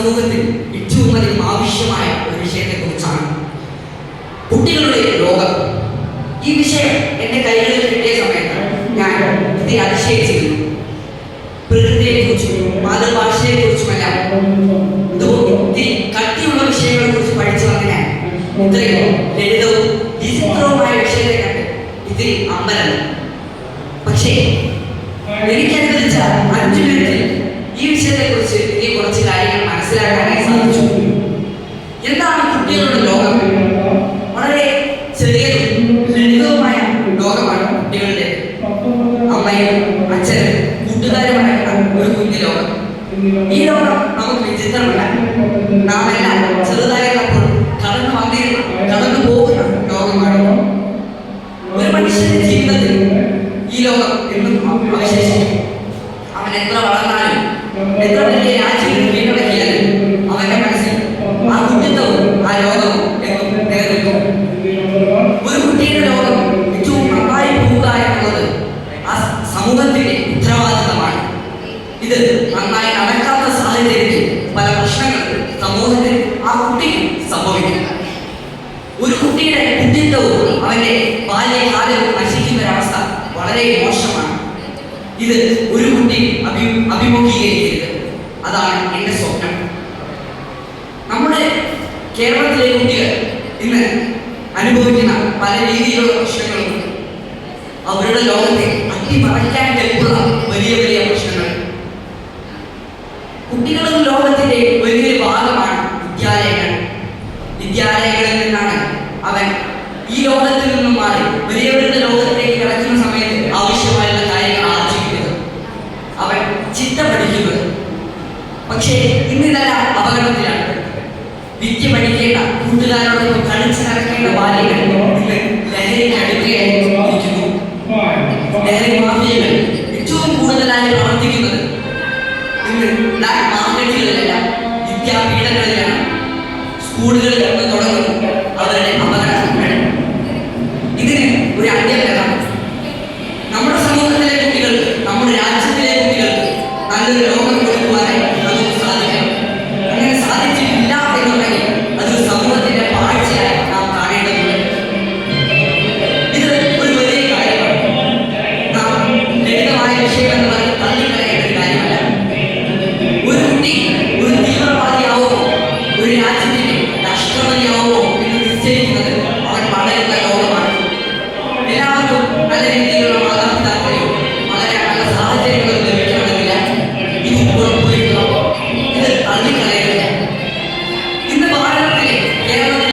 സമൂഹത്തിൽ ഏറ്റവും അധികം ആവശ്യമായ ഒരു വിഷയത്തെക്കുറിച്ചാണ്. കുട്ടികളുടെ ലോകം. ഈ വിഷയം എൻ്റെ കൈകളിൽ കിട്ടിയ സമയത്ത് ഞാൻ ഇതിനെ അതിശയിച്ചിരുന്നു. പ്രകൃതിയെക്കുറിച്ചും മാതൃഭാഷയെക്കുറിച്ചുമെല്ലാം ഇത്തിരി കട്ടിയുള്ള വിഷയങ്ങളെ കുറിച്ച് പഠിച്ചു വന്നതിനാൽ ഇത്രയും ലളിതവും വിചിത്രവുമായ വിഷയത്തെ കണ്ട് ഇത്തിരി അമ്പലം. പക്ഷേ എനിക്കനുവദിച്ച 5 മിനിറ്റിൽ ഈ വിഷയത്തെക്കുറിച്ച് എനിക്ക് കുറച്ച് കാര്യങ്ങൾ മനസ്സിലാക്കാനായി സാധിച്ചു. എന്താണ് കുട്ടികളുടെ ലോകം? വളരെ ചെറിയതും ലളിതവുമായ ലോകമാണ് കുട്ടികളുടെ. അമ്മയും അച്ഛനും കൂട്ടുകാരുമായുള്ള ഒരു കുഞ്ഞു ലോകം. ഈ ലോകം നമുക്ക് വിചിത്രമല്ല. നാം എല്ലാം ചെറുതായിരുന്നപ്പോൾ കടന്നു പോകുന്ന ലോകമാണ്. ഒരു മനുഷ്യന്റെ ജീവിതത്തിൽ ഈ ലോകം എന്നും അവശേഷിക്കും. അവൻ എത്ര വളർന്നാലും എത്ര വലിയ രാജ്യം കീഴടക്കിയാലും അവന്റെ മനസ്സിൽ ആ കുട്ടിത്വവും ആ ലോകവും എന്നും നിലനിൽക്കും. ഒരു കുട്ടിയുടെ ലോകം ഏറ്റവും നന്നായി പോവുക എന്നുള്ളത് ആ സമൂഹത്തിന്റെ ഉത്തരവാദിത്തമാണ്. ഇത് നന്നായി നടക്കാത്ത സാഹചര്യത്തിൽ പല പ്രശ്നങ്ങൾ സമൂഹത്തിൽ ആ കുട്ടിക്ക് സംഭവിക്കും. ഒരു കുട്ടിയുടെ കുട്ടിത്വവും അവന്റെ ബാല്യകാലവും നശിക്കുന്ന ഒരവസ്ഥ വളരെ മോശമാണ്. ഇത് ഒരു കുട്ടി അഭിമുഖീകരിക്കരുത്. അതാണ് എൻ്റെ സ്വപ്നം. നമ്മുടെ കേരളത്തിലെ കുട്ടികൾ ഇന്ന് അനുഭവിക്കുന്ന പല രീതിയിലുള്ള പ്രശ്നങ്ങളുണ്ട്. അവരുടെ ലോകത്തെ അട്ടിമറിക്കാൻ കെൽപ്പുള്ള വലിയ വലിയ പ്രശ്നങ്ങൾ. കുട്ടികളും ലോകത്തിന്റെ വലിയൊരു ഭാഗമാണ് വിദ്യാലയങ്ങൾ. വിദ്യാലയങ്ങളിൽ നിന്നാണ് അവൻ ഈ ലോകത്തിൽ നിന്നും മാറി വലിയവരുടെ ലോകത്തിലേക്ക് കിടക്കുന്ന സമയത്ത് ആവശ്യമായുള്ള കാര്യങ്ങൾ ആർജിക്കുന്നത്, അവൻ ചിട്ട പഠിക്കുന്നത്. പക്ഷേ ഇന്നിതെല്ലാം അപകടത്തിലാണ്. വിദ്യ പഠിക്കേണ്ട കൂട്ടുകാരോടൊപ്പം കളിച്ച് നടക്കേണ്ട ബാല്യങ്ങൾ ഇന്ന് ലഹരിക്ക് അടിമയായിരിക്കുന്നു. ലഹരി മാഫിയകൾ ഏറ്റവും കൂടുതലായി പ്രവർത്തിക്കുന്നത് ഇന്ന് ബ്ലാക്ക് മാർക്കറ്റുകളിലെല്ലാം വിദ്യാപീഠങ്ങളിലാണ്. സ്കൂളുകളിൽ നിന്ന് തുടങ്ങുന്നു അവരുടെ അപകടങ്ങൾ. ഇതിന് ഒരു അന്ത്യഫലം